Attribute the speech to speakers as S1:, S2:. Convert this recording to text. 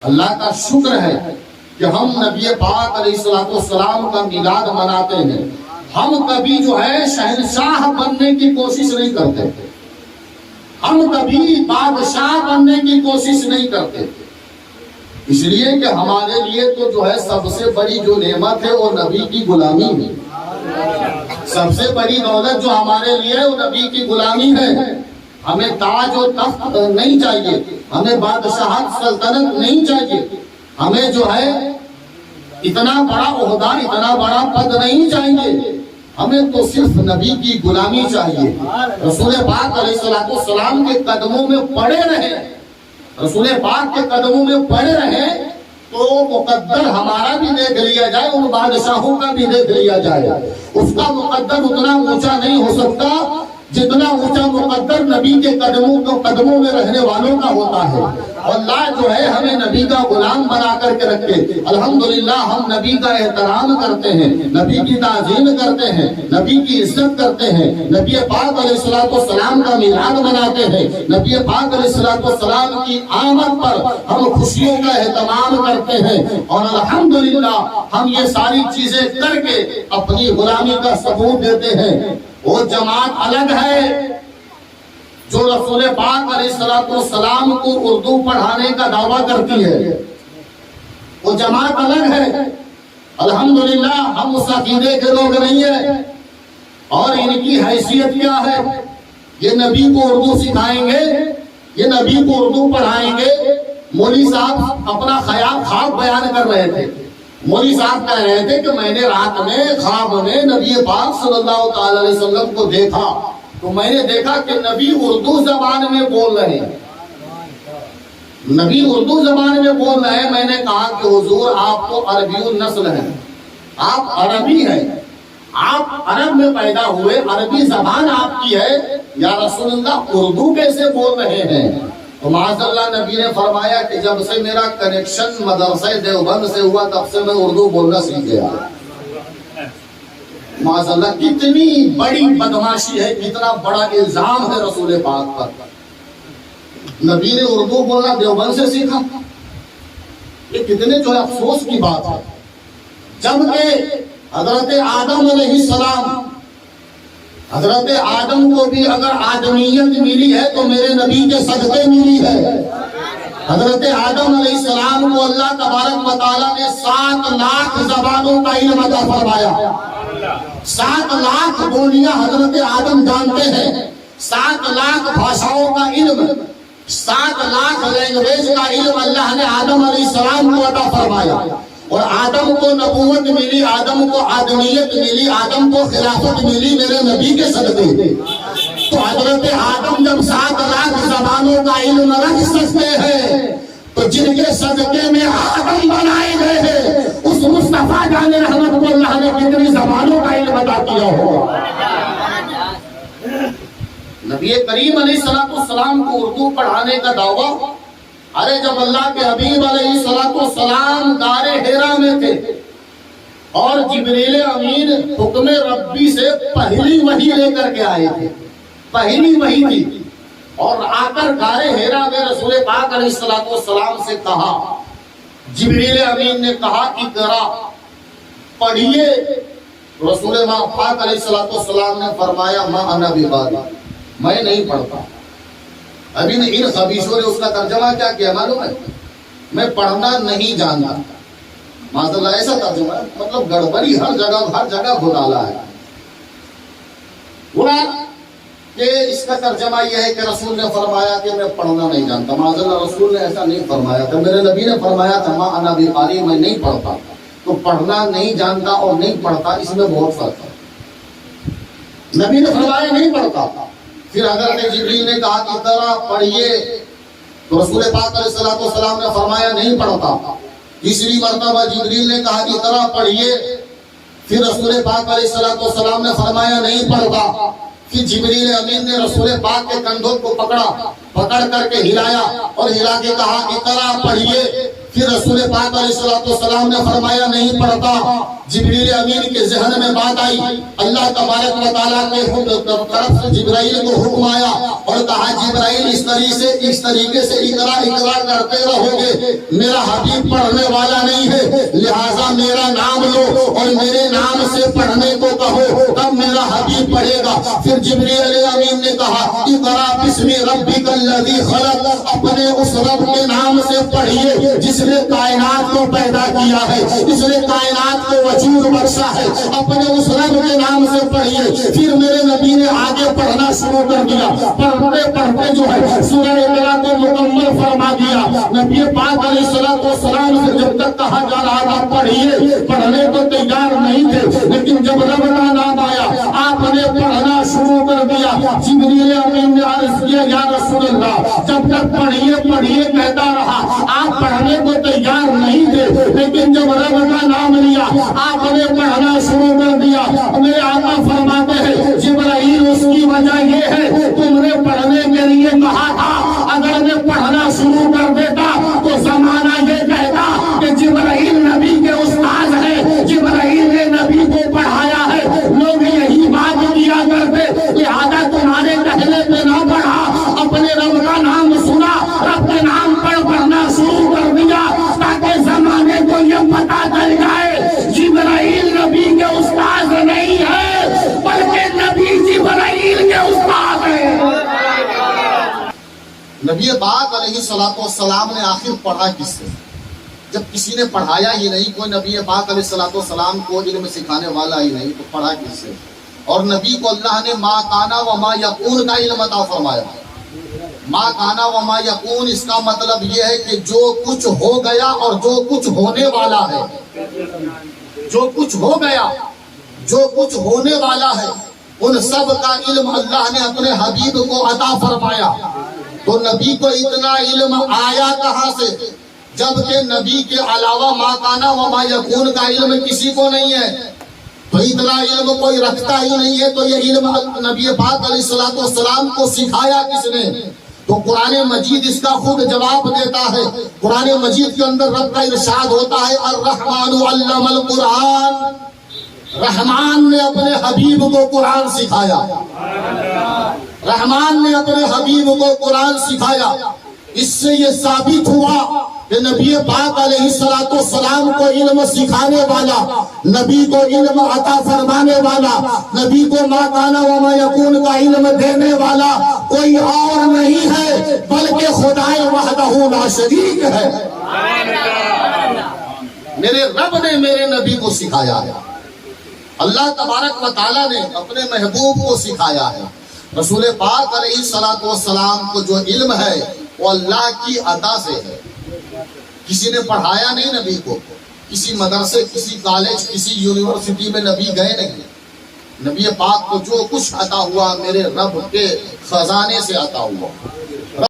S1: اللہ کا شکر ہے کہ ہم نبی پاک علیہ السلام کا میلاد مناتے ہیں۔ ہم کبھی جو ہے شہنشاہ بننے کی کوشش نہیں کرتے، ہم کبھی بادشاہ بننے کی کوشش نہیں کرتے، اس لیے کہ ہمارے لیے تو جو ہے سب سے بڑی جو نعمت ہے وہ نبی کی غلامی ہے۔ سب سے بڑی دولت جو ہمارے لیے وہ نبی کی غلامی ہے۔ ہمیں تاج و تخت نہیں چاہیے، ہمیں بادشاہت سلطنت نہیں چاہیے، ہمیں جو ہے اتنا بڑا عہدہ، اتنا بڑا پد نہیں چاہیے، ہمیں تو صرف نبی کی غلامی چاہیے۔ رسول پاک علیہ السلام کے قدموں میں پڑے رہے، رسول پاک کے قدموں میں پڑے رہے تو مقدر ہمارا بھی دیکھ لیا جائے، ان بادشاہوں کا بھی دیکھ لیا جائے۔ اس کا مقدر اتنا اونچا نہیں ہو سکتا جتنا اونچا مقدر نبی کے قدموں میں رہنے والوں کا ہوتا ہے۔ اللہ جو ہے ہمیں نبی کا غلام بنا کر کے رکھے۔ الحمدللہ ہم نبی کا احترام کرتے ہیں، نبی کی تعظیم کرتے ہیں، نبی کی عزت کرتے ہیں، نبی پاک علیہ السلام کا میلاد مناتے ہیں، نبی پاک علیہ السلام کی آمد پر ہم خوشیوں کا اہتمام کرتے ہیں، اور الحمدللہ ہم یہ ساری چیزیں کر کے اپنی غلامی کا ثبوت دیتے ہیں۔ وہ جماعت الگ ہے جو رسول پاک علیہ السلام کو اردو پڑھانے کا دعویٰ کرتی ہے، وہ جماعت الگ ہے۔ الحمدللہ ہم اس عقیدے کے لوگ نہیں ہیں، اور ان کی حیثیت کیا ہے؟ یہ نبی کو اردو سکھائیں گے، یہ نبی کو اردو پڑھائیں گے۔ مولوی صاحب اپنا خواب بیان کر رہے تھے، مولوی صاحب کہہ رہے تھے کہ میں نے رات میں خواب میں نبی پاک صلی اللہ تعالی علیہ وسلم کو دیکھا، تو میں نے دیکھا کہ نبی اردو زبان میں بول رہے ہیں، نبی اردو زبان میں بول رہے ہیں۔ میں نے کہا کہ حضور آپ تو عربی النسل ہیں، آپ عربی ہیں، آپ عرب میں پیدا ہوئے، عربی زبان آپ کی ہے، یا رسول اللہ اردو کیسے بول رہے ہیں؟ تو معاذ اللہ نبی نے فرمایا کہ جب سے میرا کنیکشن مدرسہ دیوبند سے ہوا تب سے میں اردو بولنا سیکھ گیا۔ معاذ اللہ کتنی بڑی بدماشی ہے، کتنا بڑا الزام ہے رسول پاک پر۔ نبی نے اردو بولنا دیوبند سے سیکھا، یہ کتنے جو ہے افسوس کی بات ہے۔ جبکہ حضرت آدم علیہ السلام، حضرت آدم کو بھی اگر آدمیت ملی ہے تو میرے نبی کے صدقے ملی ہے۔ حضرت آدم علیہ السلام کو اللہ تبارک و تعالیٰ نے 7 لاکھ زبانوں کا علم عطا فرمایا، 7 لاکھ بولیاں حضرت آدم جانتے ہیں، 7 لاکھ بھاشاؤں کا علم، 7 لاکھ لینگویج کا علم اللہ نے آدم علیہ السلام کو عطا فرمایا، اور آدم کو نبوت ملی، آدم کو آدمیت ملی، آدم کو خلافت ملی میرے نبی کے صدقے۔ تو حضرت آدم جب 7 لاکھ زبانوں کا علم رکھ سکتے ہیں تو جن کے صدقے میں آدم بنائے گئے ہیں اس مصطفیٰ جان رحمت کو اللہ نے کتنی زبانوں کا علم عطا کیا ہوگا۔ نبی کریم علیہ السلام کو اردو پڑھانے کا دعویٰ، ارے جب اللہ کے حبیب علیہ السلام غار حرا میں تھے اور جبریل امین حکم ربی سے پہلی وحی لے کر کے آئے تھے، پہلی وحی تھی، اور آ کر غار حرا میں رسول پاک علیہ السلام سے کہا، جبریل امین نے کہا اقرا، پڑھیے۔ رسول پاک علیہ السلام نے فرمایا ما انا بقاری، میں نہیں پڑھتا۔ ابھی ان خبیثوں نے اس کا ترجمہ کیا کیا معلوم ہے؟ میں پڑھنا نہیں جانتا۔ معاذ اللہ ایسا ترجمہ ہے، مطلب گڑبڑی ہر جگہ گھوٹالا ہے۔ کہ اس کا ترجمہ یہ ہے کہ رسول نے فرمایا کہ میں پڑھنا نہیں جانتا۔ معاذ اللہ رسول نے ایسا نہیں فرمایا تھا، میرے نبی نے فرمایا تھا ما انا بقاری، میں نہیں پڑھتا۔ تو پڑھنا نہیں جانتا اور نہیں پڑھتا اس میں بہت فرق ہے۔ نبی نے فرمایا نہیں پڑھتا، پھر حضرت جبریل نے کہا کہ اقرا، پڑھیے، تو رسول پاک علیہ السلام نے فرمایا نہیں پڑھتا۔ تیسری مرتبہ جبریل نے کہا کہ اقرا، پڑھیے، پھر رسول پاک علیہ السلام نے فرمایا نہیں پڑھتا۔ پھر جبریل امین نے رسول پاک کے کندھوں کو پکڑ کر کے ہلایا اور ہلا کے کہا اقرا، پڑھیے، پھر رسول پاک علیہ السلام نے فرمایا نہیں پڑھتا. جبریل امین کے ذہن میں بات آئی. اللہ تبارک و تعالیٰ کے طرف سے جبرائیل کو حکم آیا اور کہا جبرائیل اس طریقے سے اقرا کرتے رہو گے. میرا حبیب پڑھنے والا نہیں ہے، لہٰذا میرا نام لو اور میرے نام سے پڑھنے کو کہو، تب میرا حبیب پڑھے گا. پھر جبریل امین نے کہا اقرا بسم ربک الذی خلق، اپنے اس رب کے نام سے پڑھیے جس نے کائنات کو پیدا کیا ہے، جس نے کائنات کو وجود بخشا ہے. اپنے اس رب کے نام سے پڑھیے. پھر میرے نبی نے آگے پڑھنا شروع کر دیا. پڑھتے پڑھتے جو ہے سورہ اقرا کو مکمل فرما دیا. نبی پاک علیہ السلام سے جب تک کہا جا رہا تھا پڑھیے، پڑھنے کو تیار نہیں تھے، لیکن جب رب کا نام آیا آپ نے پڑھنا شروع کر دیا. جبریل امین نے عرض کیا یا رسول اللہ، جب تک پڑھیے پڑھیے کہتا رہا، آپ پڑھنے کو تیار نہیں تھے، لیکن جب رب کا نام لیا آپ نے پڑھنا شروع کر دیا. میرے آقا فرماتے ہیں جبرائیل اس کی وجہ یہ ہے تم نے پڑھنے کے لیے کہا تھا، اگر میں پڑھنا شروع کر دیتا تو زمانہ یہ کہتا کہ جبرائیل نبی کے استاد ہے، جبرائیل نے نبی کو پڑھایا ہے. لوگ یہی بات کیا کرتے، لہذا تمہارے کہنے پہ نہ پڑھا، اپنے رب کا نام سنا، رب کے نام پر پڑھنا شروع کر دیا تاکہ زمانے کو یہ پتہ چل جائے جبرائیل نبی کے استاد نہیں ہے بلکہ نبی جبرائیل کے استاد ہے.
S2: نبی پاک علیہ السلام نے آخر پڑھا کس سے؟ جب کسی نے پڑھایا ہی نہیں، کوئی نبی پاک علیہ السلام کو علم سکھانے والا ہی نہیں، تو پڑھا کس سے؟ اور نبی کو اللہ نے ما کانا و ما یکون کا علم عطا فرمایا. ما کانا و ما یکون اس کا مطلب یہ ہے کہ جو کچھ ہو گیا اور جو کچھ ہونے والا ہے، جو کچھ ہو گیا، جو کچھ ہونے والا ہے، ان سب کا علم اللہ نے اپنے حبیب کو عطا فرمایا. تو نبی کو اتنا علم آیا کہاں سے؟ جبکہ نبی کے علاوہ ما کانا و ما یکون کا علم کسی کو نہیں ہے. تو اتنا علم کوئی رکھتا ہی نہیں ہے، تو یہ علم نبی پاک علیہ السلام کو سکھایا کس نے؟ تو قرآن مجید اس کا خود جواب دیتا ہے. قرآن مجید کے اندر رب کا ارشاد ہوتا ہے الرحمن علم القرآن، رحمان نے اپنے حبیب کو قرآن سکھایا. رحمان نے اپنے حبیب کو قرآن سکھایا. اس سے یہ ثابت ہوا کہ نبی پاک علیہ السلام کو علم سکھانے والا، نبی کو علم عطا فرمانے والا، نبی کو ما کانا و ما یکون کا علم دینے والا کوئی اور نہیں ہے بلکہ خدائے وحدہ لا شریک ہے. میرے رب نے میرے نبی کو سکھایا ہے، اللہ تبارک و تعالیٰ نے اپنے محبوب کو سکھایا ہے. رسول پاک علیہ السلام کو جو علم ہے وہ اللہ کی عطا سے ہے. کسی نے پڑھایا نہیں نبی کو، کسی مدرسے، کسی کالج، کسی یونیورسٹی میں نبی گئے نہیں. نبی پاک کو جو کچھ عطا ہوا میرے رب کے خزانے سے عطا ہوا.